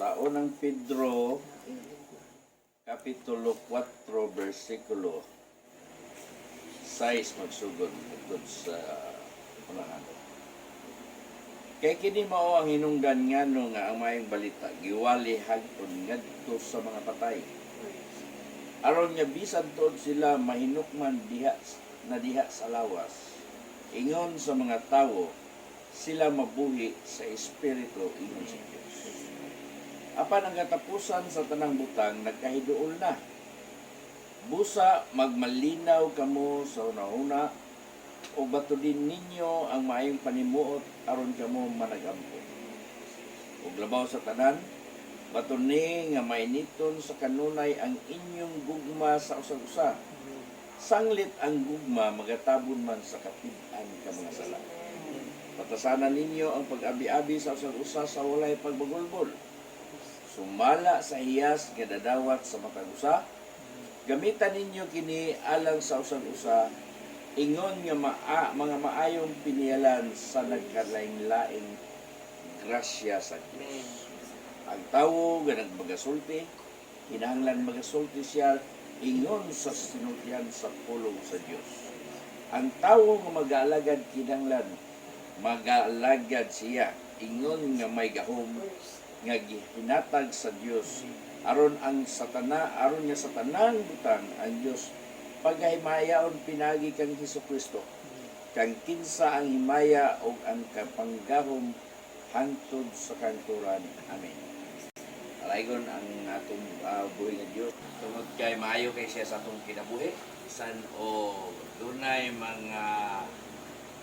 Sa unang Pedro, Kapitulo 4, versikulo 6 magsugod tungkol sa unahan. Kay kini mao ang hinungdan ngano nga ang maayong balita giwali hagtod ngadto sa mga patay. Aron nga bisan tuod sila mahinukman diha sa lawas. Ingon sa mga tawo sila mabuhi sa espiritu ingon sa Dios. Apan ang katapusan sa tanang butang nagkahiduol na. Busa magmalinaw kamo sa una-una o batudin ninyo ang maayong panimuot aron kamo managampo. Ug labaw sa tanan, batuni nga mainiton sa kanunay ang inyong gugma sa usag-usa. Sanglit ang gugma magatabon man sa katid-an ka mga sala. Patasanan ninyo ang pag-abi-abi sa usag-usa sa walay pagbagulbol. Sumala sa hiyas nga dadawat sa matag usa. Gamitan ninyo kini alang sa usag-usa. Ingon nga mga maayong pinialan sa nagkalain-laing grasya sa Diyos. Ang tawo nga nagmagasulti, kinahanglan magasulti siya ingon sa sinultihan sa pulong sa Diyos. Ang tawo nga mag-aalagad kinahanglan mag-aalagad siya ingon nga may gahom nga gihinatag sa Diyos aron nga sa tanang butang ang Diyos paghimayaon pinagi kang Hesukristo kang kinsa ang himaya o ang kapanggahom hangtod sa kanturan. Amen. Alaygon ang atong buhi nga Diyos tungod kay maayo kay siya sa atong kinabuhi san o dunay mga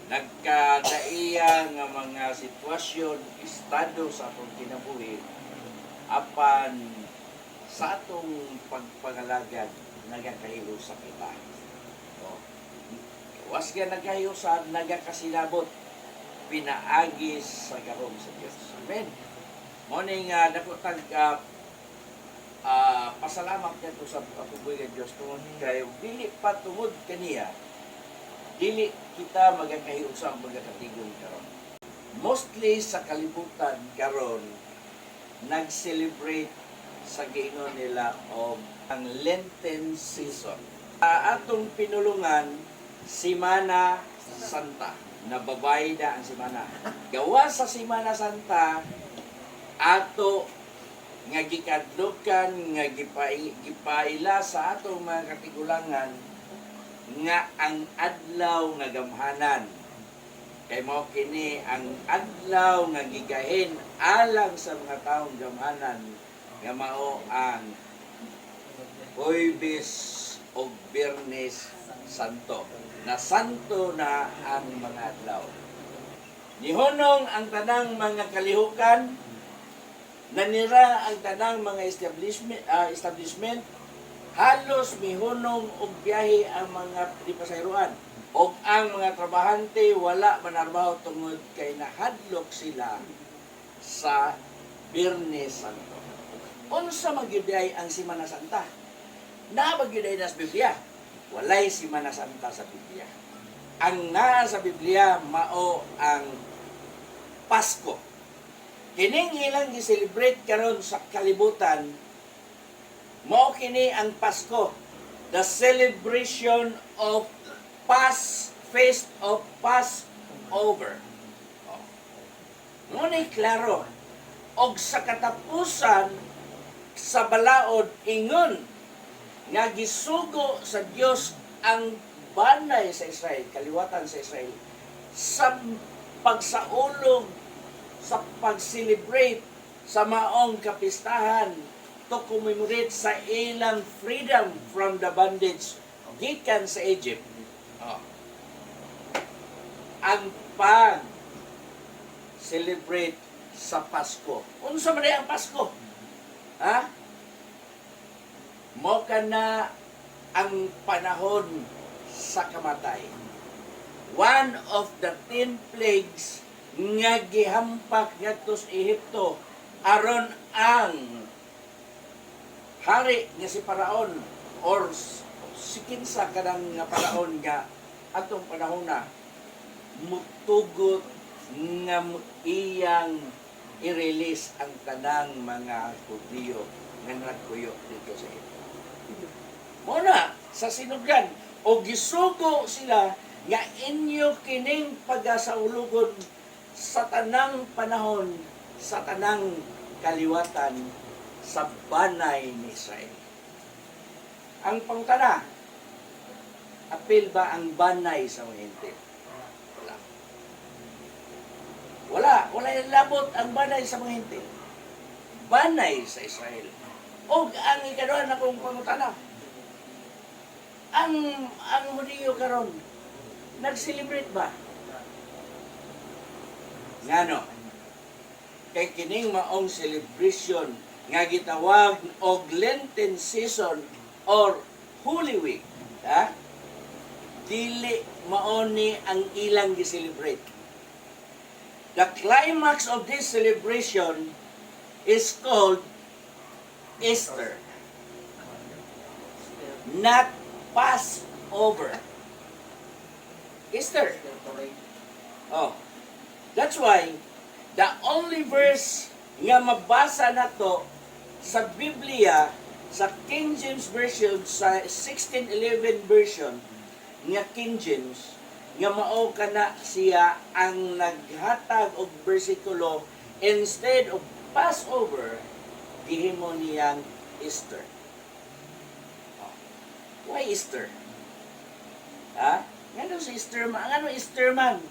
nagkadaiya nga mga sitwasyon estado sa atong kinabuhi apan sa atong pagpangalagad nagakahiyo sa kita. Was nga nagkahiyo sa nagakasilabot pinaagis sa gahom sa Diyos. Amen. Morning nakutag pasalamat nito sa patuboy ng Diyos tungod kay dili patungod kaniya dili kita magakahiyo sa magakatigong karon. Mostly sa kalibutan karon nag-celebrate sa giingon nila o ang Lenten season. Atong pinulungan, Semana Santa. Nababayda ang Semana. Gawa sa Semana Santa, ato nga gikadlukan, nga gipaila sa atong mga katigulangan, nga ang adlaw nga gamhanan. Kay mao kini ang adlaw nga gigahin alang sa mga taong gamhanan nga mao ang Huwebes o Biyernes Santo. Na santo na ang mga adlaw. Nihunong ang tanang mga kalihukan, nanira ang tanang mga establishment, halos mihunong og biyahe ang mga pasayroan. O ang mga trabahante wala manarbaho tungod kay nahadlok sila sa Biyernes Santo. Unsa magibiyay ang Semana Santa? Nabagyuday na sa Biblia. Walay Semana Santa sa Biblia. Ang naa sa Biblia mao ang Pasko. Kining ilang gi-celebrate karon sa kalibutan mao kini ang Pasko, the celebration of Feast of Passover. Ngunit klaro og sa katapusan sa balaod ingon nga gisugo sa Dios ang banay sa Israel, kaliwatan sa Israel, sa pagsaulog, sa pag-celebrate sa maong kapistahan to commemorate sa ilang freedom from the bondage gikan sa Egypt. Ang pag-celebrate sa Pasko. Unsa man ang Pasko? Mo kana ang panahon sa kamatay. One of the 10 plagues nga gihampak ngadto sa Ehipto aron ang hari nga si Paraon or si kinsa kanang nga Paraon nga atong panahon na mutugot nga iyang i-release ang tanang mga Hudyo nga nagkuyo dito sa Egypt. Muna, sa sinugdan, o gisugo sila nga inyo kining pagasaulugon sa tanang panahon, sa tanang kaliwatan, sa banay ni Israel. Ang pangtana, apil ba ang banay sa mga hintil? Wala yung labot ang banay sa mga hintil. Banay sa Israel. O ang ikaduhan na kong pangutana, ang Hudyo karon nag-celebrate ba? Ngano? Kay kining maong celebration nga gitawag og Lenten season or Holy Week, ha? Dili mao ni ang ilang gi-celebrate. The climax of this celebration is called Easter, not Passover. Easter. Oh. That's why the only verse nga mabasa nato sa Biblia sa King James version, sa 1611 version nga King James, nga mao kana siya ang naghatag og bersikulo instead of Passover, gihimo niyang Easter. Why Easter? Ha? Ngano si Easter man? Ngano Easter man?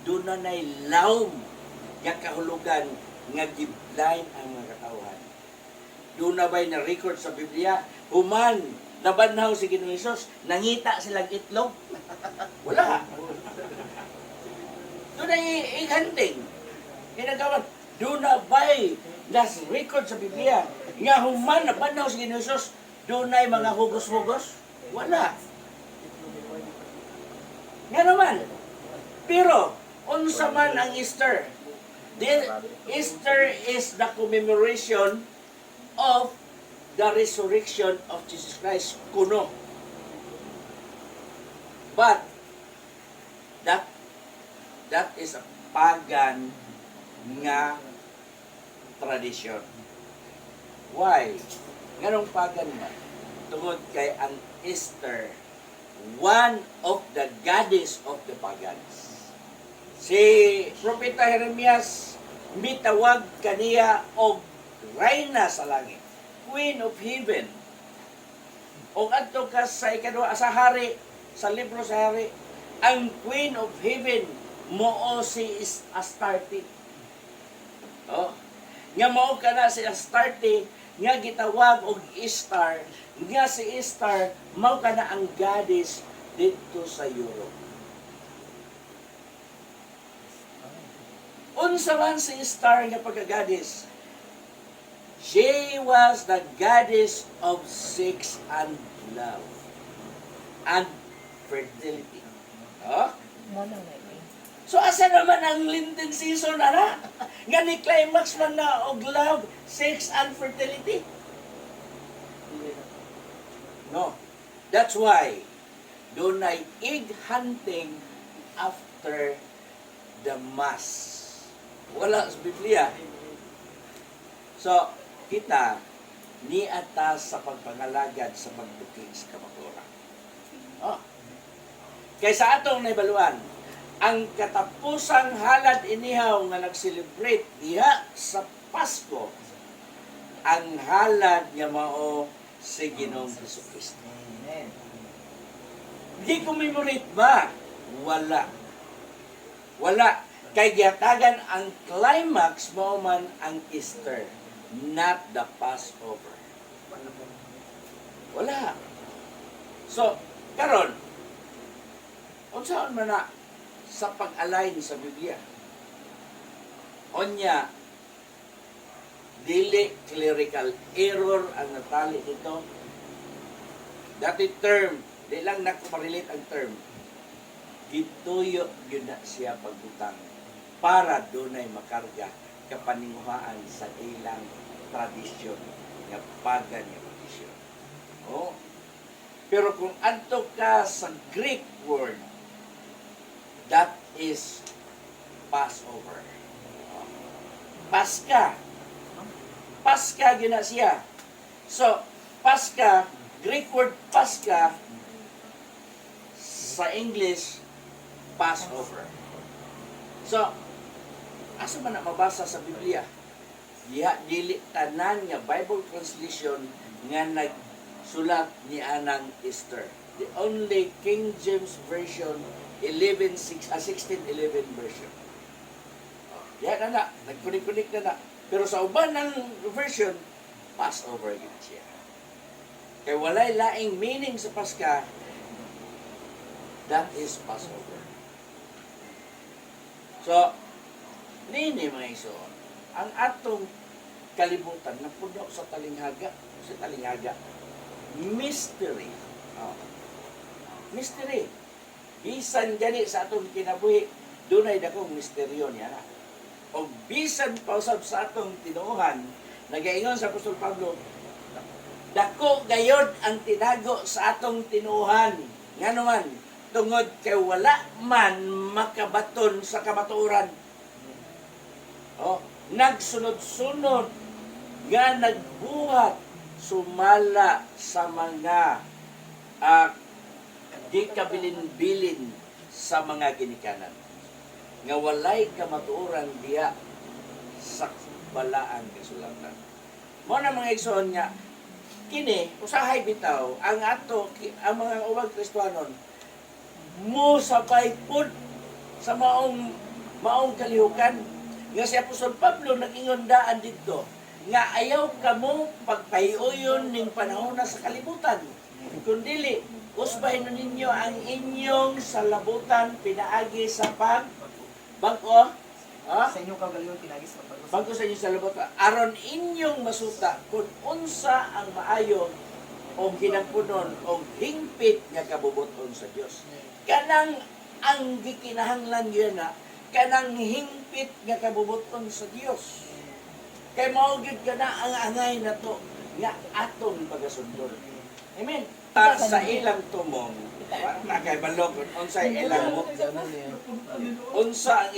Doon na na'y lawm nga kahulugan nga giblain ang mga katawhan. Doon na ba'y na-record sa Biblia? Human, nabanhaw si Ginoong Hesus, nangita silang itlog? Wala. Doon na ikanting. Ginagawan, doon na ba'y na-record sa Biblia? Nga human, nabanhaw si Ginoong Hesus, doon na'y mga hugos-hugos? Wala. Nga naman. Pero, unsa man ang Easter? Easter is the commemoration of the resurrection of Jesus Christ. Kuno. But, that is a pagan nga tradition. Why? Nganong pagan nga? Tungod kay ang Easter, one of the goddess of the pagans. Si Propeta Jeremias mitawag kaniya og Reyna sa langit, Queen of Heaven. O adto ka sa ikaduha sa hari, sa libro sa hari, ang Queen of Heaven mao si Astarte. Oh, nga mao kana si Astarte nga gitawag og Istar, nga si Istar mao kana ang goddess dito sa Europe. Unsa man si Istar nga pagka-goddess? She was the goddess of sex and love and fertility. Oh? So asa naman ang Lenten season ana? Nga ni climax man na og love, sex and fertility? No. That's why doon ay egg hunting after the mass. Wala sa Biblia. So, kita ni atas sa pagpangalagad sa pagbuking sa kamakura. Oh. Kaysa atong naibaluan, ang katapusang halad inihaw nga nag-celebrate diha sa Pasko, ang halad nga mao si Ginoong Jesucristo. Di commemorate ba? Wala. Wala. Kay gihatagan ang climax mao man ang Easter, not the Passover. Wala. So, karon, unsaon man na sa pag-align sa Biblia? Onya, dili clerical error ang natali dito. Dati term, di lang nakumarelate ang term. Gituyo yun na siya pagbutang para dunay makarga kapaninguhaan sa ilang tradisyon, nga pagan nga tradisyon. Oh. Pero kung adto ka sa Greek word, that is Passover. Paska. Paska gina siya. So, Paska, Greek word Paska, sa English, Passover. So, asa man na mabasa sa Biblia? Diha dili tanan nga Bible translation nga nagsulat ni anang Easter. The only King James version 1611 version. Yan na, nagkunik-kunik na. Pero sa uban ng version, Passover yun siya. Kaya walay laing meaning sa Paska, that is Passover. So, nini mga isoon, ang atong kalibutan na puno sa talinghaga, mystery. Oh. Mystery. Bisan gani sa atong kinabuhi, dunay dakong misteryo niya na. O bisan pausab sa atong tinuuhan, nagaingon sa Apostol Pablo, dako gayod ang tinago sa atong tinuuhan. Nga naman, tungod kay wala man makabaton sa kamatuoran. Oh, nagsunod-sunod nga nagbuhat sumala sa mga di kabilin-bilin sa mga ginikanan. Nga walay kamatuoran diya sa balaan kasulatan. Mo na mga igsoon nga, kini, usahay bitaw, ang mga ubang Kristiyanon, mo sabay pud sa maong kalihukan. Nga si Apostol Pablo nag-ingon daan dito, nga ayaw kamo pagpahiuyon ning panahon na sa kalibutan. Kundili, usbay na ninyo ang inyong salabutan pinaagi sa bangko. Sa inyong kagalingon pinagi sa Bangko sa inyong salabutan. Aron inyong masuta kung unsa ang maayo o ginagpunon o hingpit nga kabubuton sa Dios. Kanang ang gikinahanglan yun na, kanang hingpit nga kabubuton sa Dios. Kay maugid ka na ang angay na to nga atong pagasundol. Amen. Sa ilang tumong, na kay balog, unsa ang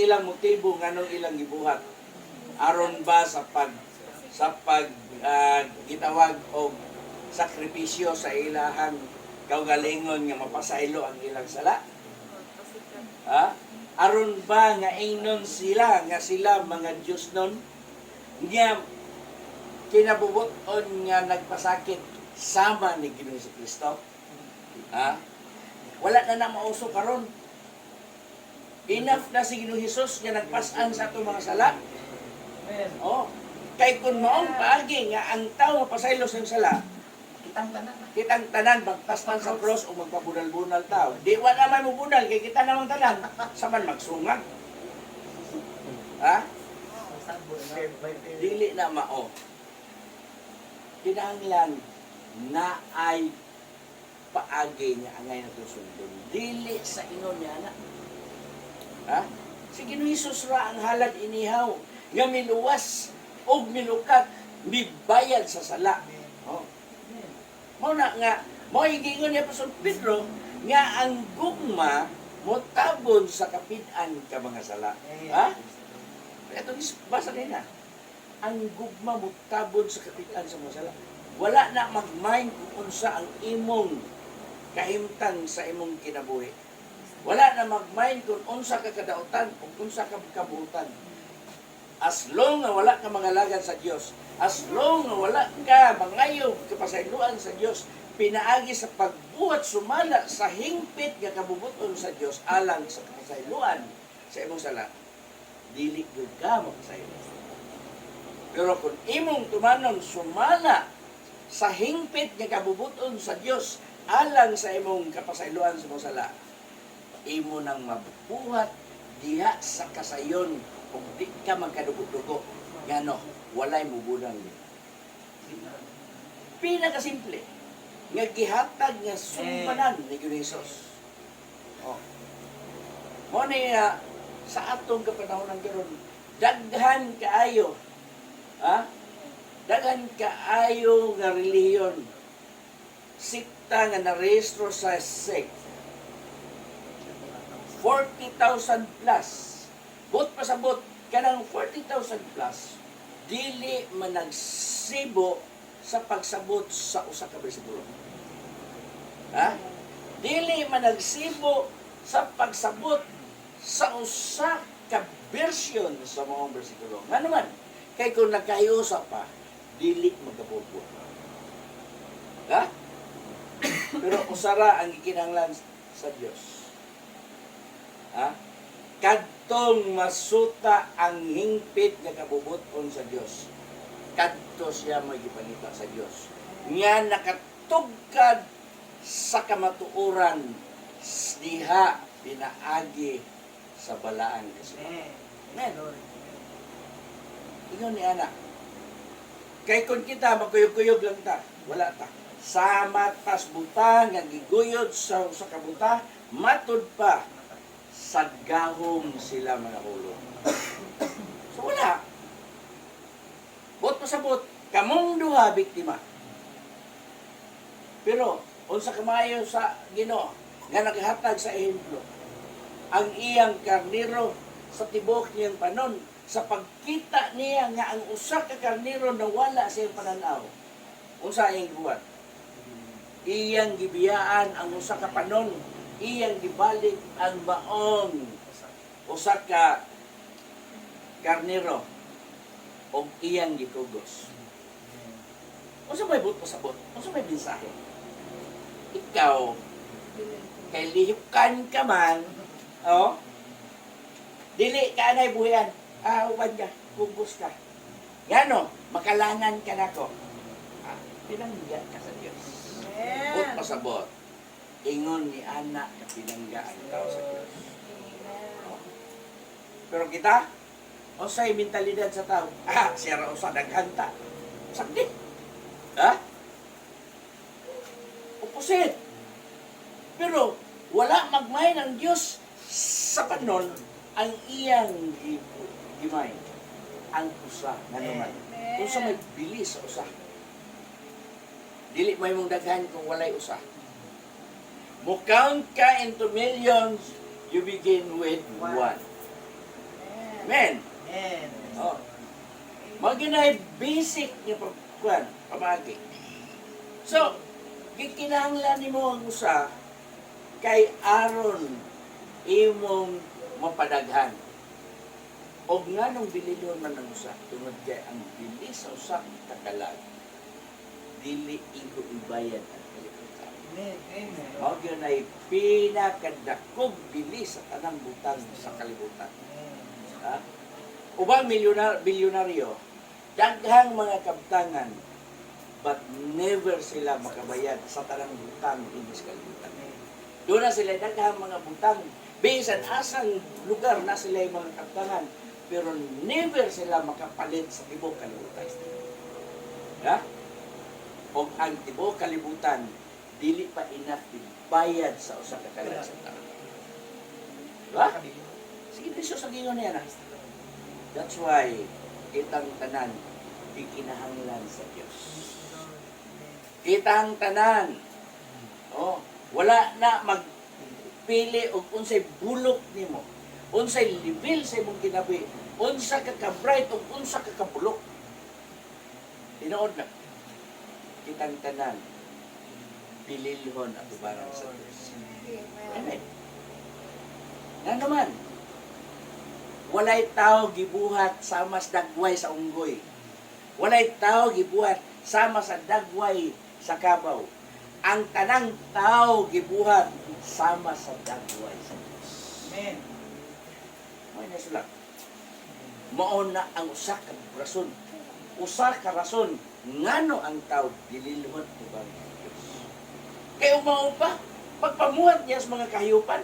ilang motibo nganong ilang gibuhat. Aron ba sa gitawag og sakripisyo sa ilahang kaugalingon nga mapasaylo ang ilang sala? Ha? Aron ba nga ingnon sila nga sila mga Diyos nun nga kinabubuton nga nagpasakit sama ni Ginoong Kristo? Ha? Wala na mauso karon. Enough na si Ginoong Hesus nga nagpasan sa atong mga sala. Oh, kay kun maong paagi nga ang tao mapasaylo sa sala, kitang tanan magpastan sa cross o magpabunal-bunal tao. Di wala man mo bunal kay kita namang tanan saman magsungag. Ha? Dili na mao. Kinahanglan na ay paagi nga angay nato sundon. Dili sa ingon niya na. Ha? Si Ginoong Hesus ra ang halad inihaw nga miluwas o milukat mibayad sa sala. Oh. Mao na nga, mao ingon ni Apostol Pedro nga ang gugma motabon sa kapid-an ka mga sala. Ha? Ito basa nila. Ang gugma motabon sa kapid-an sa mga sala. Wala na mag-mind kung unsa ang imong kahimtang sa imong kinabuhi. Wala na mag-mind kung unsa ka kadautan o unsa ka kabuutan. As long nga wala ka mangalagad sa Dios, as long nga wala ka mangayo kapasayloan sa Dios, pinaagi sa pagbuhat sumala sa hingpit nga kabubuton sa Dios alang sa kapasayloan sa imong sala, dili gyud ka mapasaylo. Pero kung imong tumanon sumala sa hingpit nga kabubuton sa Dios alang sa imong kapasayloan sa imong sala, imo nang mabuhat diha sa kasayon kung di ka magkadugo-dugo, ngano, walay mubunang din. Pinakasimple, nga gihatag nga sumbanan ni Ginoong Oh. Mo ni sa atong kapanahon ng karon, daghan kaayo. Ha? Daghan kaayo nga relihiyon. Sikta nga narehistro sa sect. 40,000 plus. But pasabot, kanang 40,000 plus, dili man nagsibo sa pagsabot sa usa ka bersikulo. Ha? Dili man nagsibo sa pagsabot sa usa ka bersyon sa mga bersikulo. Nga naman, kay kung nagkayusa pa, dili magkabubuo. Ha? Pero usara ang ikinahanglan sa Dios. Ha? Kadtong masuta ang hingpit nga kabubuton sa Dios. Kadto siya magipangita sa Dios. Nga nakatugkad sa kamatuoran diha pinaagi sa balaan kasi. Amen. Ingon ni anak. Kay kung kita magkuyog-kuyog lang ta, wala ta. Sama tas buta nga giguyod sa kabuta, matud pa sa gahom sila mga ulo. So wala. Bot pa sa bot, kamong duha biktima. Pero unsa kamayo sa Ginoo nga naghatag sa ehemplo ang iyang karnero sa tibok niyang panon sa pagkita niya nga ang usa ka karnero nawala sa iyang pananaw. Unsa iyang buhat? Iyang gibiyaan ang usa ka panon, iyang gibalik ang baong usa ka karnero o iyang gitugos. Unsa may buot pasabot? Unsa may mensahe? Ikaw kay lihipkan ka man, oh. Dili ka anay buhian. Uban ka, bugos ka. Ngano, makalangan ka nako. Pinangga ka sa Dios. Buot pasabot. Ingon ni anak na pinangga ang tao sa Dios. Pero kita, usay mentalidad sa tao. Siya ra usa daghanta. Sakdi. Ha? Opposite. Pero wala magmay ng Dios sa panon ang iyang gimay. Ang usa nga naman. Kung sa may bilis sa usa. Dili may mong daghan kung walay usa. Mo count ka into millions, you begin with one. Amen. Oh. Maginay basic nga pagkuan, pamagi. So, kinahanglan nimo ang usa kay aron imong mapadaghan. Og nganong bililon man ang usa tungod kay ang bilis sa usa kakalag. Dili igo ibayad ang kalibutan. Amen. Mao gyud ay pinakadakog bilis sa tanang butang sa kalibutan. Ha? Ubang bilyonaryo, daghang mga kabtangan, but never sila makabayad sa tanang butang sa kalibutan. Doon na sila daghang mga butang. Bisan asang lugar na sila yung mga kabtangan, pero never sila makapalit sa tibok kalibutan. Ha? O ang tibok kalibutan, dili pa enough bayad sa usa ka kalag sa tao. Diba? Sige, piso sa gingon niya na. That's why, kitang tanan, ikinahanglan sa Diyos. Kitang tanan. Oh, wala na magpili og unsay bulok nimo. Unsay level sa imong kinabi. Unsa ka ka-bright ug unsa ka kabulok. Tinuod na. Kitang tanan, pililhon at ubarang sa Diyos. Amen. Nga naman, walay tao gibuhat sama sa dagway sa unggoy. Walay tao gibuhat sama sa dagway sa kabaw. Ang tanang tao gibuhat sama sa dagway sa Diyos. Amen. May nasulat. Mao na ang usa ka rason. Usa ka rason ngano ang tao dililhon ubang Diyos. Kay umao pa pagpamuhat niya sa mga kahiyupan.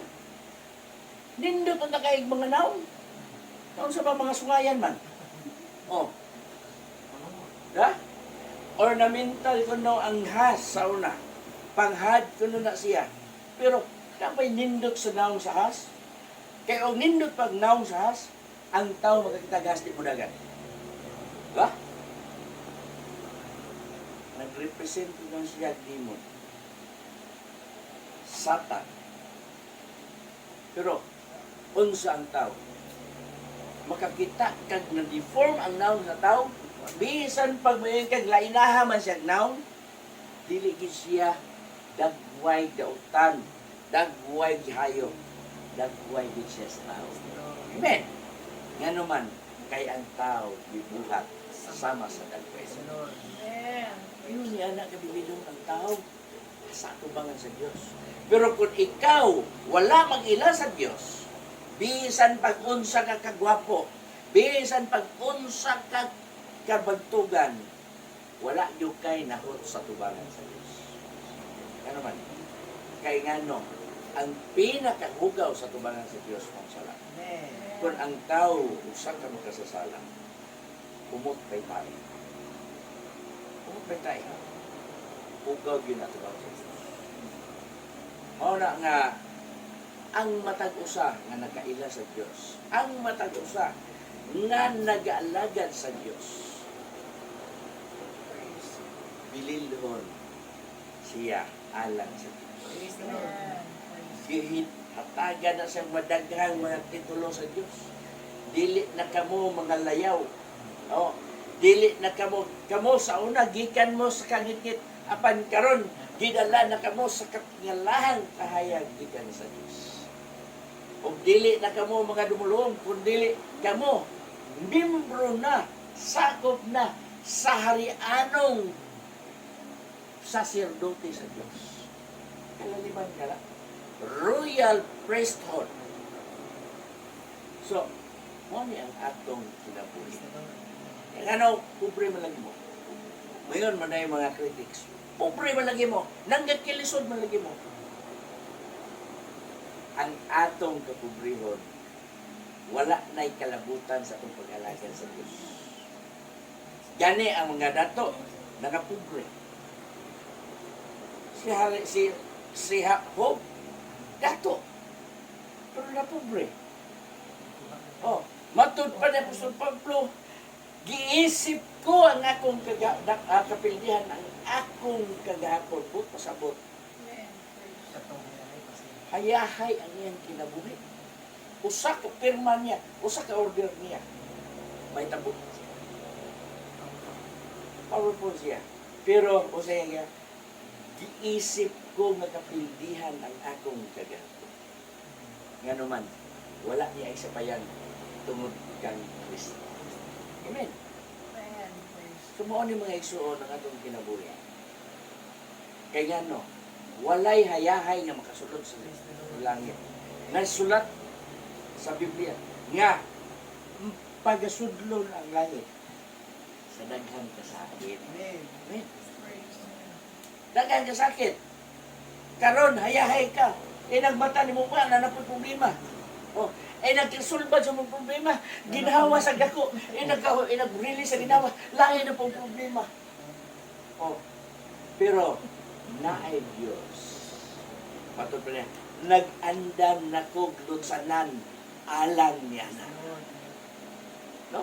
Nindot ang nakaig mga naon. Naon sa mga sungayan man. Oh. Da? Ornamental kuno ang has sa una. Panghad kuno na siya. Pero kapay nindot sa naong sa has. Kaya og nindot pag naong sa has, ang tao magkakita gas di mudagan. Ba? Nag-represent ng siya demon. Satan. Pero unsa ang tao? Makakita kag na-deform ang naong sa tao, Bisan pag mayon kag lainaha man siya naong dili gid siya dagway dautan, dagway gihayo, dagway gid siya sa tao. Amen. Ngano man kay ang tao gibuhat sama sa dagway. Yun ni anak kabilidong ang tao sa atubangan sa Dios. Pero kung ikaw wala mag-ila sa Dios, bisan pag-unsa ka kagwapo, bisan pag-unsa ka kabagtugan, wala yung kay nahot sa tubangan sa Diyos. Ano man? Kay ngano, ang pinakahugaw sa tubangan sa Diyos ang sala. Kung ang tao usa ka makasasala, umot pay tayo. Umot pay tayo. Hugaw yun at tubangan sa Diyos. Mauna nga, ang matag usa nga nakaila sa Diyos, ang matag usa nga nag-aalagad sa Diyos, bililhon siya alang sa Diyos. Gihit hatagan na siyang madaghang mga titulo sa Diyos. Dili na kamo mga layaw. Oh, dili na kamo sa una gikan mo sa kangit-ngit apan karon gidala na kamo sa katingalahan kahayag gikan sa Diyos. O dili na kamo mga dumulong, kundi kamo membro na, sakop na sa harianong saserdote sa Diyos. Kalaliman ka lang. Royal priesthood. So, mo ni ang atong kinabuhi. Ano, pobre man lagi mo. Ngayon, man na yung mga critics. Pobre man lagi mo. Nanggat kilisod man lagi mo. Ang atong kapobrehon, wala na'y kalabutan sa atong pag-alaga sa Diyos. Gani ang mga dato, nakapobre. Si Hope, dato. Pero napobre. Oh, matud pa na Apostol Pablo, giisip ko ang akong kapildihan, ang akong kagahapon po, pasabot. Hayahay ang iyang kinabuhi. Usa ka pirma niya, usa ka order niya. May tabot. Powerful siya. Pero, o siya, giisip ko nga kapildihan ang akong kagahapon. Nga naman, wala niya isapayan tungod kang Kristo. Amen. Sumuon ni mga igsuon ang atong kinabuhi. Kaya nga no, walay hayahay nga makasulod sa langit. Nasulat sa Biblia nga pagasudlon ang langit sa daghang kasakit. Amen. Daghang kasakit. Karon hayahay ka. Nagmata ni mo ba na napay problema. Oh, nagsulbad sa mong problema, ginawa sa dako, nag-release sa ginawa, lahi na pong problema. Oh, pero, naay Diyos. Patod pa niya, nag-andam na kuglot sa nan, alang niya na. No?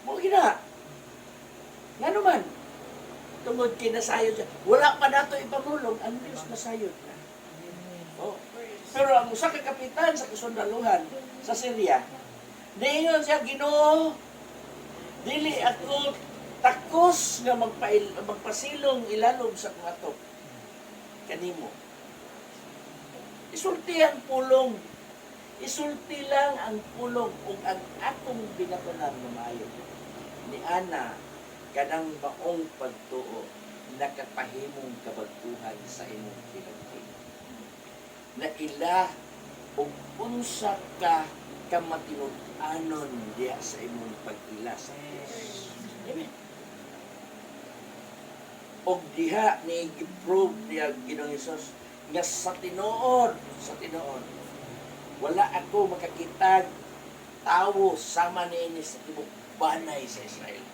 Mo gina. Nga naman, tungod kinasayod siya, wala pa nato ipamulong, ang Diyos nasayod na. Oh. Pero ang usa ka kapitan sa kasundaluhan sa Syria, diyon siya, Ginoo, dili ako takos nga magpasilong ilalom sa kuhatok kanimo. Isulti ang pulong. Isulti lang ang pulong ug ang akong binatunan nga maayo. Ni ana kanang baong pagtuo nakapahimong kabagtuhan sa imong pinagtuo. Na ila o unsa ka kamatinud-anon diya sa imong pag-ila sa Diyos. Amen. O diha ni giprove diya Ginoong Hesus nga sa tinuod, wala ako makakitag tawo sama niini sa tibok banay sa Israel.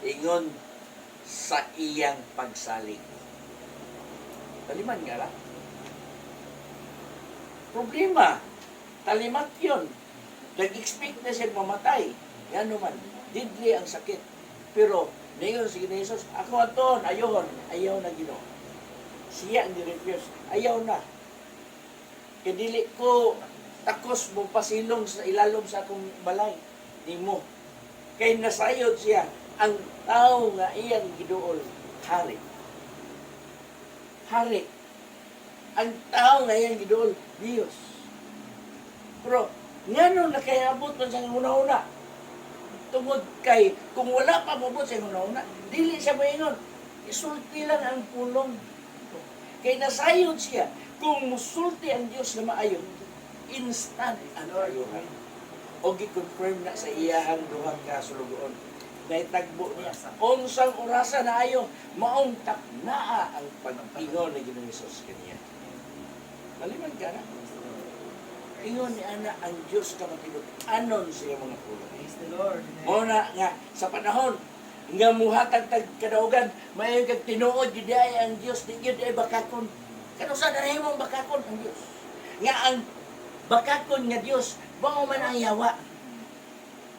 Ingon sa iyang pagsalig. Taliman nga lang. Problema, talimat yun. Nag-expect na siya mamatay. Yan naman, didli ang sakit. Pero, ngayon si Ginoong Hesus, ako aton, ayaw na Ginoo. Siya ang ni-refuse, ayaw na. Kadili ko takos mo pasilong sa ilalom sa akong balay. Di mo. Kay nasayod siya ang tao nga iyang giduol hari. Hari. Ang tao nga iyang giduol Dios. Pero ngano nakayabot man sa una-una? Tungod kay kung wala pa mabot sa una-una, dili siya moingon. Isulti lang ang pulong. Kay nasayod siya kung musulti ang Dios na maayo, instant ang ayuhan. O gi-confirm na sa iyahang duhang kasulugoon. Naitagbo niya. Unsang orasa na ayo, maong taknaa ang pag-ingon ni Ginoong Hesus kaniya. Maliman ka na. Ingon ni Ana ang Diyos ka matinod. Anon siya mga pulong. Praise the Lord. Muna nga, sa panahon, nga muhatag tag kadaugan, may kag tinuod gid ay ang Dios di gid ay bakakon. Kano sa darahimong bakakon ang Dios? Nga ang bakakon nga Dios, bao man ang yawa.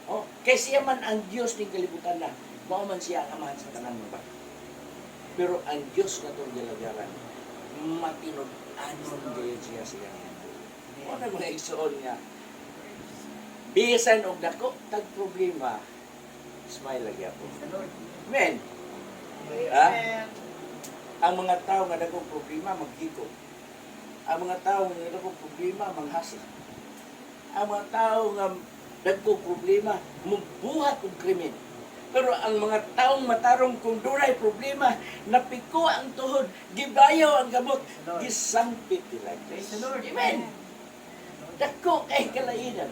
Oh, kay siya man ang Dios ning kalibutan na, bao man siya ang amahan sa tanan mga bata. Pero ang Dios na itong galagaran, matinod anon gayon siya. O na mga igsoon nga, bisan og dako tag problema, smile lagi ako. Praise the Lord. Amen. Amen. Ang mga tao nga dagkong problema maghiko. Ang mga tao nga dagkong problema manghasa. Ang mga tao nga dagkong problema mubuhat og krimen. Pero ang mga taong matarong kung dunay problema, napiko ang tuhod, gibayaw ang gamot, gisangpit nila. Praise the Lord. Amen. Dako kay kalainan.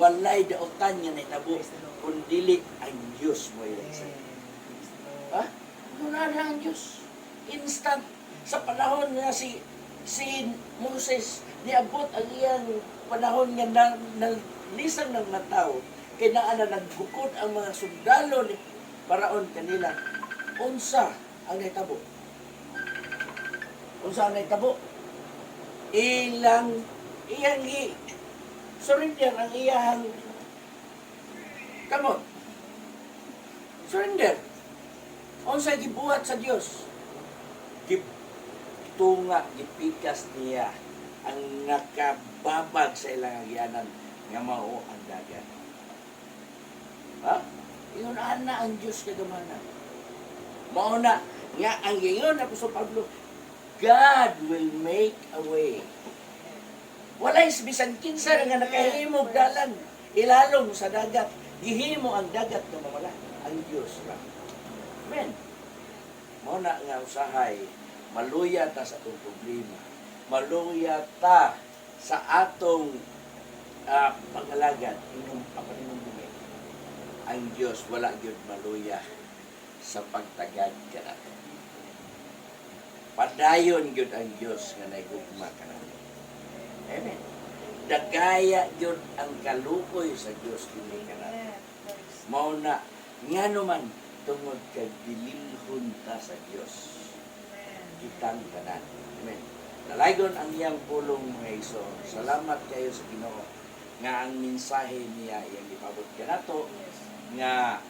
Walay daotan nga naitabo, kung dili ang Diyos mo ilagsan. Ha? Muna na ang Diyos. Instant. Sa panahon nga si Moses, niabot ang iyang panahon nga lisang ng mga tao, kaya na nagbukod ang mga sundalo ni Paraon kanila. Unsa ang naitabo? Unsa ang naitabo? Iyang surrender ang iyang kamot. Surrender. Unsa gibuhat sa Dios? Gitunga, gipikas niya ang nakababag sa ilang agyanan nga mao ang dagat. Ha? Ingon ana ang Dios kagamana. Mao na nga ang ingon na sa Pablo, God will make a way. Walay bisan kinsa nga nakahimog dalan ilalong sa dagat, gihimo ang dagat nga mawala ang Dios ra. Amen. Mao na nga usahay maluya ta sa atong problema. Maluya ta sa atong pangalagad inyong papaninumdumi. Ang Dios wala gyud maluya sa pagtagad kanato. Padayon gyud ang Dios nga naigugma kanato. Amen. Dagaya gyud ang kalukoy sa Dios kini kanato. Mao na ngano man tungod kay bililhon ta sa Dios. Kitang tanan. Amen. Nalaygon ang iyang pulong mga iso. Salamat kayo sa Ginoo nga ang mensahe niya iyang ipabot kanato nga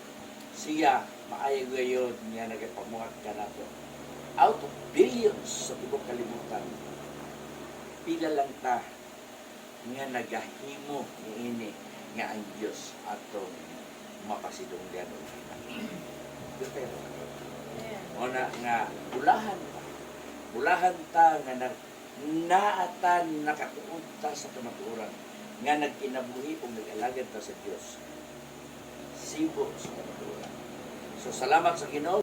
siya maayo gayon nga nagapamuhat kanato. Out of billions sa tibok kalibutan, pila lang ta nga nagahimo niini nga ang Dios atong mapasidunggan og pero ona nga bulahan ta nga naatan nakatuod ta sa kamatuoran nga nagkinabuhi o nag-alagad ta sa Dios sibo sa kamatuoran. So salamat sa Ginoo.